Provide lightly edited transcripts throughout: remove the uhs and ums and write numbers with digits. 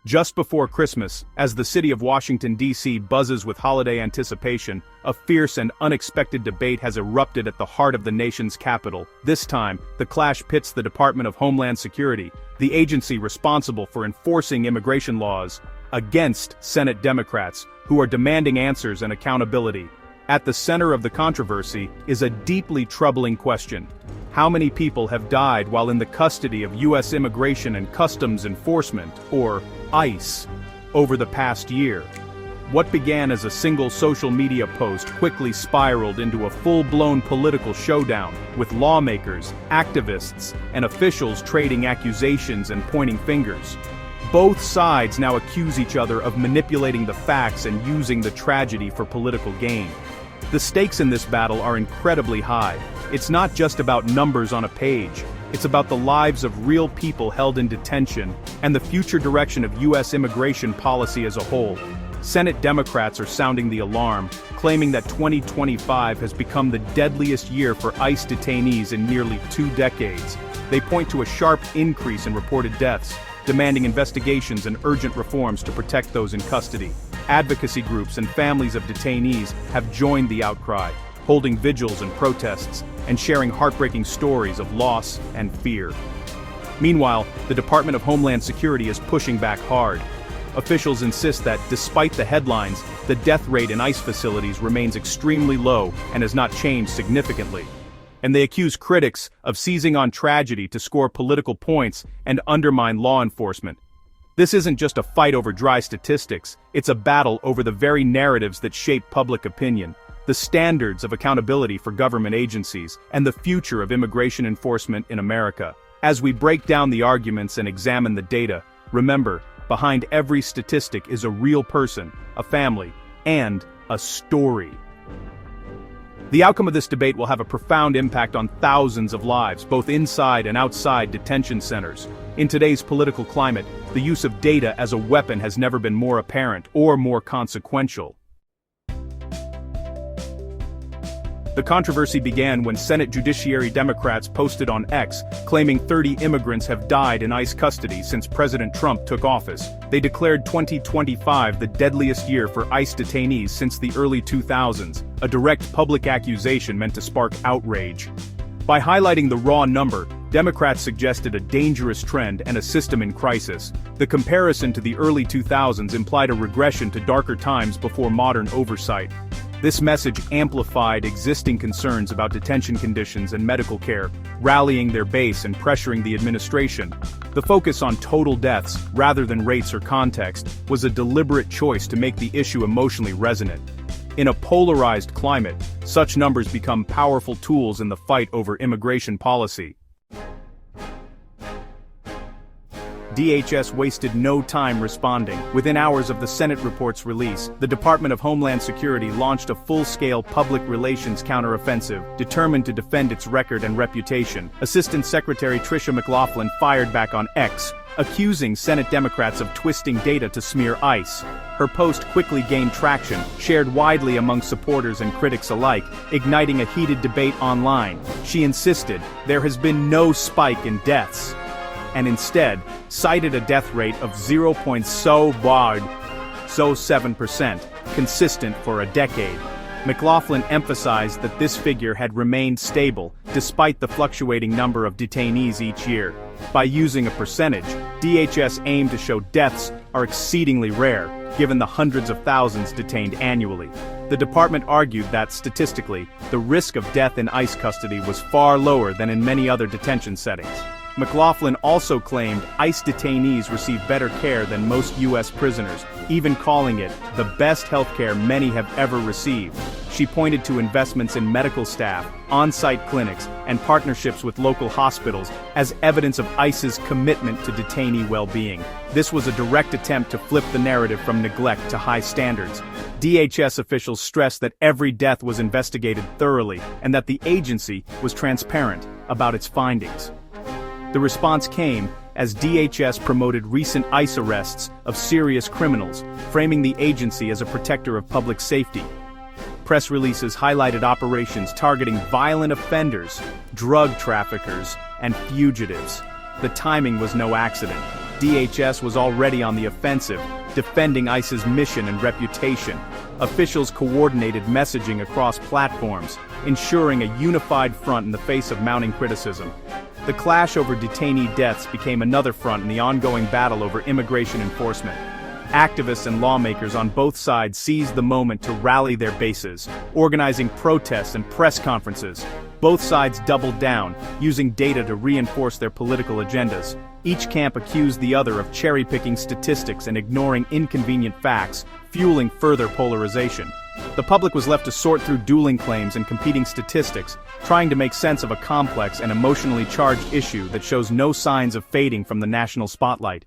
Just before Christmas, as the city of Washington, D.C. buzzes with holiday anticipation, a fierce and unexpected debate has erupted at the heart of the nation's capital. This time, the clash pits the Department of Homeland Security, the agency responsible for enforcing immigration laws, against Senate Democrats, who are demanding answers and accountability. At the center of the controversy is a deeply troubling question. How many people have died while in the custody of U.S. Immigration and Customs Enforcement, or ICE, over the past year? What began as a single social media post quickly spiraled into a full-blown political showdown, with lawmakers, activists, and officials trading accusations and pointing fingers. Both sides now accuse each other of manipulating the facts and using the tragedy for political gain. The stakes in this battle are incredibly high. It's not just about numbers on a page. It's about the lives of real people held in detention and the future direction of U.S. immigration policy as a whole. Senate Democrats are sounding the alarm, claiming that 2025 has become the deadliest year for ICE detainees in nearly 2 decades. They point to a sharp increase in reported deaths, demanding investigations and urgent reforms to protect those in custody. Advocacy groups and families of detainees have joined the outcry, holding vigils and protests, and sharing heartbreaking stories of loss and fear. Meanwhile, the Department of Homeland Security is pushing back hard. Officials insist that, despite the headlines, the death rate in ICE facilities remains extremely low and has not changed significantly. And they accuse critics of seizing on tragedy to score political points and undermine law enforcement. This isn't just a fight over dry statistics, it's a battle over the very narratives that shape public opinion, the standards of accountability for government agencies, and the future of immigration enforcement in America. As we break down the arguments and examine the data, remember, behind every statistic is a real person, a family, and a story. The outcome of this debate will have a profound impact on thousands of lives, both inside and outside detention centers. In today's political climate, the use of data as a weapon has never been more apparent or more consequential. The controversy began when Senate Judiciary Democrats posted on X, claiming 30 immigrants have died in ICE custody since President Trump took office. They declared 2025 the deadliest year for ICE detainees since the early 2000s, a direct public accusation meant to spark outrage. By highlighting the raw number, Democrats suggested a dangerous trend and a system in crisis. The comparison to the early 2000s implied a regression to darker times before modern oversight. This message amplified existing concerns about detention conditions and medical care, rallying their base and pressuring the administration. The focus on total deaths, rather than rates or context, was a deliberate choice to make the issue emotionally resonant. In a polarized climate, such numbers become powerful tools in the fight over immigration policy. DHS wasted no time responding. Within hours of the Senate report's release, the Department of Homeland Security launched a full-scale public relations counteroffensive, determined to defend its record and reputation. Assistant Secretary Tricia McLaughlin fired back on X, accusing Senate Democrats of twisting data to smear ICE. Her post quickly gained traction, shared widely among supporters and critics alike, igniting a heated debate online. She insisted there has been no spike in deaths, and instead cited a death rate of 0.07%, consistent for a decade. McLaughlin emphasized that this figure had remained stable, despite the fluctuating number of detainees each year. By using a percentage, DHS aimed to show deaths are exceedingly rare, given the hundreds of thousands detained annually. The department argued that, statistically, the risk of death in ICE custody was far lower than in many other detention settings. McLaughlin also claimed ICE detainees receive better care than most U.S. prisoners, even calling it the best healthcare many have ever received. She pointed to investments in medical staff, on-site clinics, and partnerships with local hospitals as evidence of ICE's commitment to detainee well-being. This was a direct attempt to flip the narrative from neglect to high standards. DHS officials stressed that every death was investigated thoroughly and that the agency was transparent about its findings. The response came as DHS promoted recent ICE arrests of serious criminals, framing the agency as a protector of public safety. Press releases highlighted operations targeting violent offenders, drug traffickers, and fugitives. The timing was no accident. DHS was already on the offensive, defending ICE's mission and reputation. Officials coordinated messaging across platforms, ensuring a unified front in the face of mounting criticism. The clash over detainee deaths became another front in the ongoing battle over immigration enforcement. Activists and lawmakers on both sides seized the moment to rally their bases, organizing protests and press conferences. Both sides doubled down, using data to reinforce their political agendas. Each camp accused the other of cherry-picking statistics and ignoring inconvenient facts, fueling further polarization. The public was left to sort through dueling claims and competing statistics, trying to make sense of a complex and emotionally charged issue that shows no signs of fading from the national spotlight.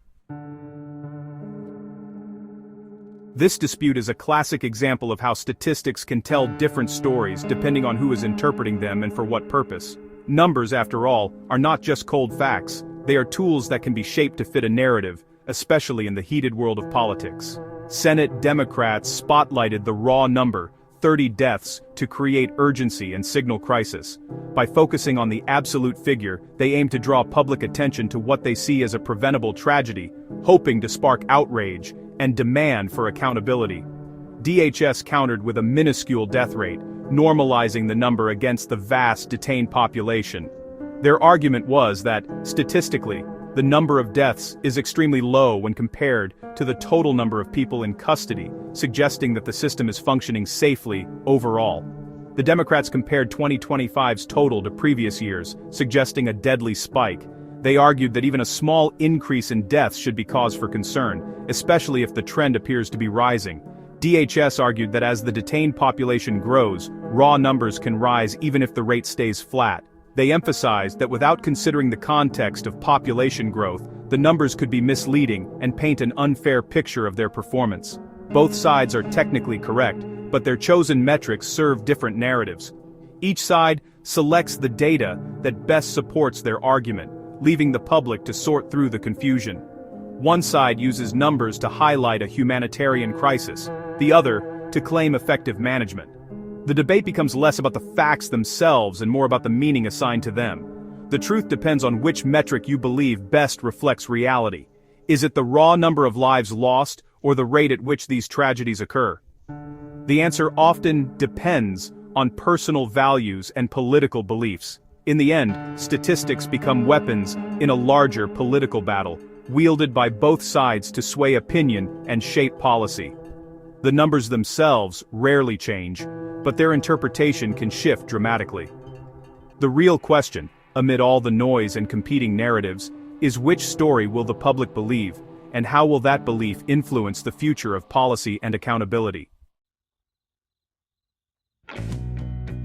This dispute is a classic example of how statistics can tell different stories depending on who is interpreting them and for what purpose. Numbers, after all, are not just cold facts. They are tools that can be shaped to fit a narrative, especially in the heated world of politics. Senate Democrats spotlighted the raw number, 30 deaths, to create urgency and signal crisis. By focusing on the absolute figure, they aim to draw public attention to what they see as a preventable tragedy, hoping to spark outrage and demand for accountability. DHS countered with a minuscule death rate, normalizing the number against the vast detained population. Their argument was that, statistically, the number of deaths is extremely low when compared to the total number of people in custody, suggesting that the system is functioning safely overall. The Democrats compared 2025's total to previous years, suggesting a deadly spike. They argued that even a small increase in deaths should be cause for concern, especially if the trend appears to be rising. DHS argued that as the detained population grows, raw numbers can rise even if the rate stays flat. They emphasized that without considering the context of population growth, the numbers could be misleading and paint an unfair picture of their performance. Both sides are technically correct, but their chosen metrics serve different narratives. Each side selects the data that best supports their argument, leaving the public to sort through the confusion. One side uses numbers to highlight a humanitarian crisis, the other to claim effective management. The debate becomes less about the facts themselves and more about the meaning assigned to them. The truth depends on which metric you believe best reflects reality. Is it the raw number of lives lost, or the rate at which these tragedies occur? The answer often depends on personal values and political beliefs. In the end, statistics become weapons in a larger political battle, wielded by both sides to sway opinion and shape policy. The numbers themselves rarely change, but their interpretation can shift dramatically. The real question, amid all the noise and competing narratives, is which story will the public believe, and how will that belief influence the future of policy and accountability?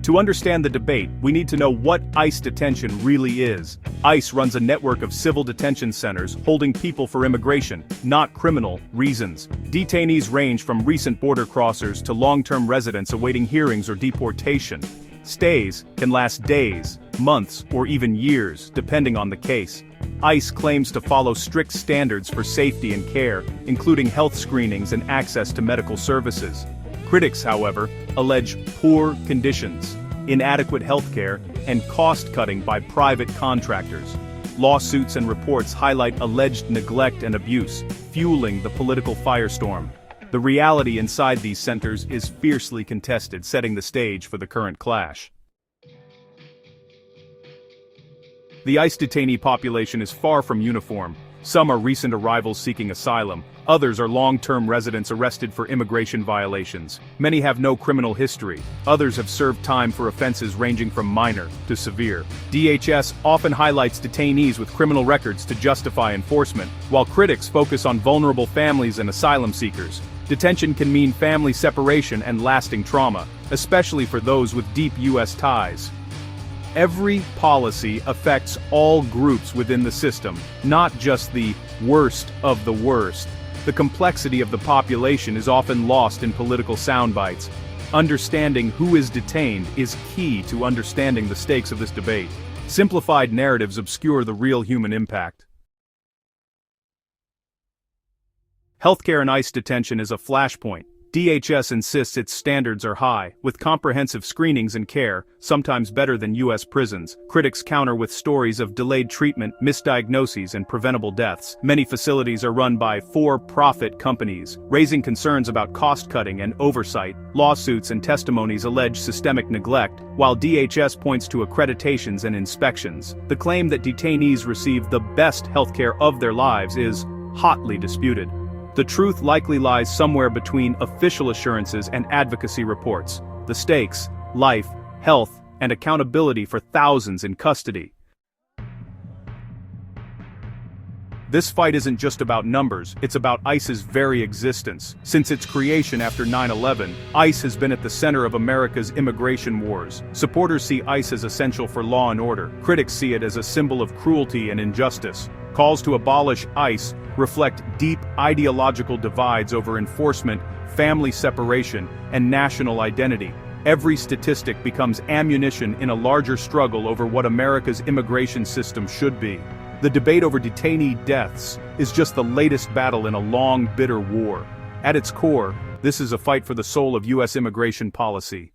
To understand the debate, we need to know what ICE detention really is. ICE runs a network of civil detention centers holding people for immigration, not criminal, reasons. Detainees range from recent border crossers to long-term residents awaiting hearings or deportation. Stays can last days, months, or even years, depending on the case. ICE claims to follow strict standards for safety and care, including health screenings and access to medical services. Critics, however, allege poor conditions, inadequate healthcare, and cost-cutting by private contractors. Lawsuits and reports highlight alleged neglect and abuse, fueling the political firestorm. The reality inside these centers is fiercely contested, setting the stage for the current clash. The ICE detainee population is far from uniform. Some are recent arrivals seeking asylum. Others are long-term residents arrested for immigration violations. Many have no criminal history. Others have served time for offenses ranging from minor to severe. DHS often highlights detainees with criminal records to justify enforcement, while critics focus on vulnerable families and asylum seekers. Detention can mean family separation and lasting trauma, especially for those with deep U.S. ties. Every policy affects all groups within the system, not just the worst of the worst. The complexity of the population is often lost in political soundbites. Understanding who is detained is key to understanding the stakes of this debate. Simplified narratives obscure the real human impact. Healthcare in ICE detention is a flashpoint. DHS insists its standards are high, with comprehensive screenings and care, sometimes better than U.S. prisons. Critics counter with stories of delayed treatment, misdiagnoses, and preventable deaths. Many facilities are run by for-profit companies, raising concerns about cost-cutting and oversight. Lawsuits and testimonies allege systemic neglect, while DHS points to accreditations and inspections. The claim that detainees receive the best healthcare of their lives is hotly disputed. The truth likely lies somewhere between official assurances and advocacy reports. The stakes: life, health, and accountability for thousands in custody. This fight isn't just about numbers, it's about ICE's very existence. Since its creation after 9/11, ICE has been at the center of America's immigration wars. Supporters see ICE as essential for law and order. Critics see it as a symbol of cruelty and injustice. Calls to abolish ICE reflect deep ideological divides over enforcement, family separation, and national identity. Every statistic becomes ammunition in a larger struggle over what America's immigration system should be. The debate over detainee deaths is just the latest battle in a long, bitter war. At its core, this is a fight for the soul of U.S. immigration policy.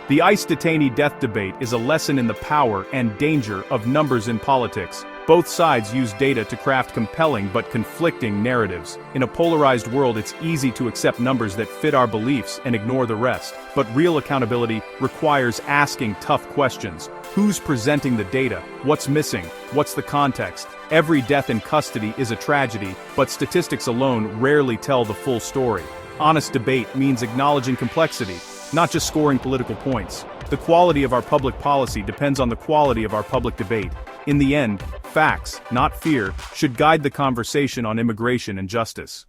The ICE detainee death debate is a lesson in the power and danger of numbers in politics. Both sides use data to craft compelling but conflicting narratives. In a polarized world, it's easy to accept numbers that fit our beliefs and ignore the rest. But real accountability requires asking tough questions. Who's presenting the data? What's missing? What's the context? Every death in custody is a tragedy, but statistics alone rarely tell the full story. Honest debate means acknowledging complexity, not just scoring political points. The quality of our public policy depends on the quality of our public debate. In the end, facts, not fear, should guide the conversation on immigration and justice.